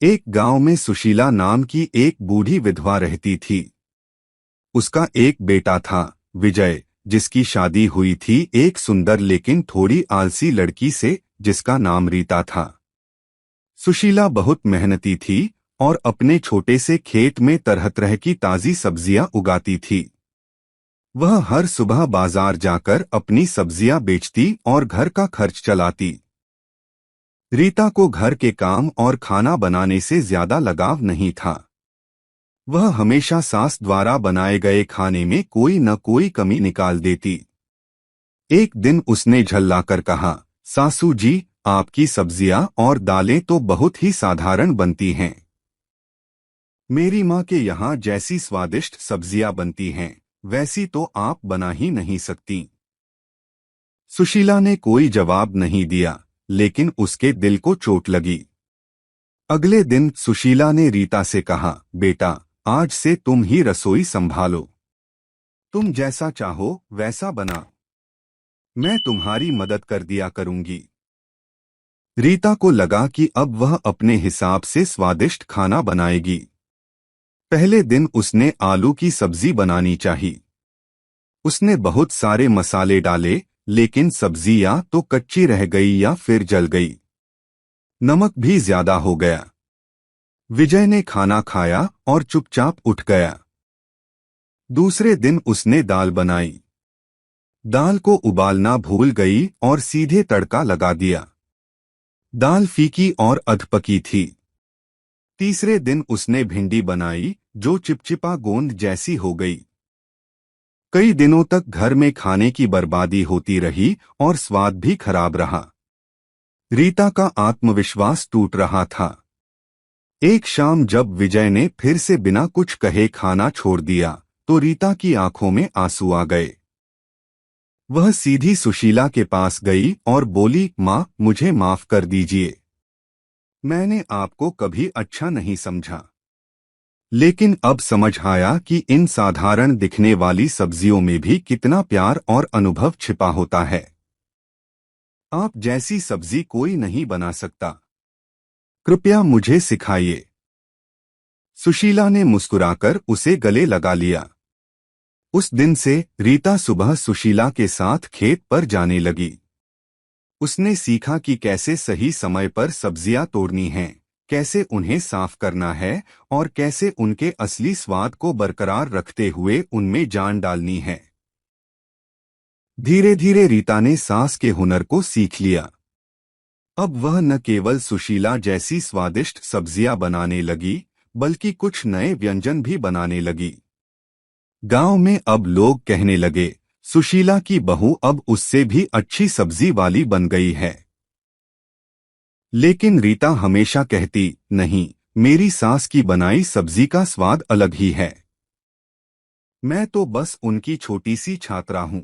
एक गांव में सुशीला नाम की एक बूढ़ी विधवा रहती थी। उसका एक बेटा था, विजय, जिसकी शादी हुई थी एक सुंदर लेकिन थोड़ी आलसी लड़की से, जिसका नाम रीता था। सुशीला बहुत मेहनती थी और अपने छोटे से खेत में तरह तरह की ताजी सब्जियां उगाती थी। वह हर सुबह बाजार जाकर अपनी सब्जियां बेचती और घर का खर्च चलाती। रीता को घर के काम और खाना बनाने से ज्यादा लगाव नहीं था। वह हमेशा सास द्वारा बनाए गए खाने में कोई न कोई कमी निकाल देती। एक दिन उसने झल्लाकर कहा, सासू जी, आपकी सब्जियां और दालें तो बहुत ही साधारण बनती हैं। मेरी माँ के यहाँ जैसी स्वादिष्ट सब्जियां बनती हैं, वैसी तो आप बना ही नहीं सकती। सुशीला ने कोई जवाब नहीं दिया, लेकिन उसके दिल को चोट लगी। अगले दिन सुशीला ने रीता से कहा, बेटा, आज से तुम ही रसोई संभालो। तुम जैसा चाहो वैसा बना, मैं तुम्हारी मदद कर दिया करूंगी। रीता को लगा कि अब वह अपने हिसाब से स्वादिष्ट खाना बनाएगी। पहले दिन उसने आलू की सब्जी बनानी चाहिए। उसने बहुत सारे मसाले डाले, लेकिन सब्जी या तो कच्ची रह गई या फिर जल गई। नमक भी ज्यादा हो गया। विजय ने खाना खाया और चुपचाप उठ गया। दूसरे दिन उसने दाल बनाई। दाल को उबालना भूल गई और सीधे तड़का लगा दिया। दाल फीकी और अधपकी थी। तीसरे दिन उसने भिंडी बनाई, जो चिपचिपा गोंद जैसी हो गई। कई दिनों तक घर में खाने की बर्बादी होती रही और स्वाद भी खराब रहा। रीता का आत्मविश्वास टूट रहा था। एक शाम जब विजय ने फिर से बिना कुछ कहे खाना छोड़ दिया, तो रीता की आंखों में आंसू आ गए। वह सीधी सुशीला के पास गई और बोली, माँ, मुझे माफ कर दीजिए। मैंने आपको कभी अच्छा नहीं समझा, लेकिन अब समझ आया कि इन साधारण दिखने वाली सब्जियों में भी कितना प्यार और अनुभव छिपा होता है। आप जैसी सब्जी कोई नहीं बना सकता। कृपया मुझे सिखाइए। सुशीला ने मुस्कुराकर उसे गले लगा लिया। उस दिन से रीता सुबह सुशीला के साथ खेत पर जाने लगी। उसने सीखा कि कैसे सही समय पर सब्जियां तोड़नी हैं, कैसे उन्हें साफ करना है और कैसे उनके असली स्वाद को बरकरार रखते हुए उनमें जान डालनी है। धीरे धीरे रीता ने सास के हुनर को सीख लिया। अब वह न केवल सुशीला जैसी स्वादिष्ट सब्जियां बनाने लगी, बल्कि कुछ नए व्यंजन भी बनाने लगी। गांव में अब लोग कहने लगे, सुशीला की बहू अब उससे भी अच्छी सब्जी वाली बन गई है। लेकिन रीता हमेशा कहती, नहीं, मेरी सास की बनाई सब्जी का स्वाद अलग ही है। मैं तो बस उनकी छोटी सी छात्रा हूं।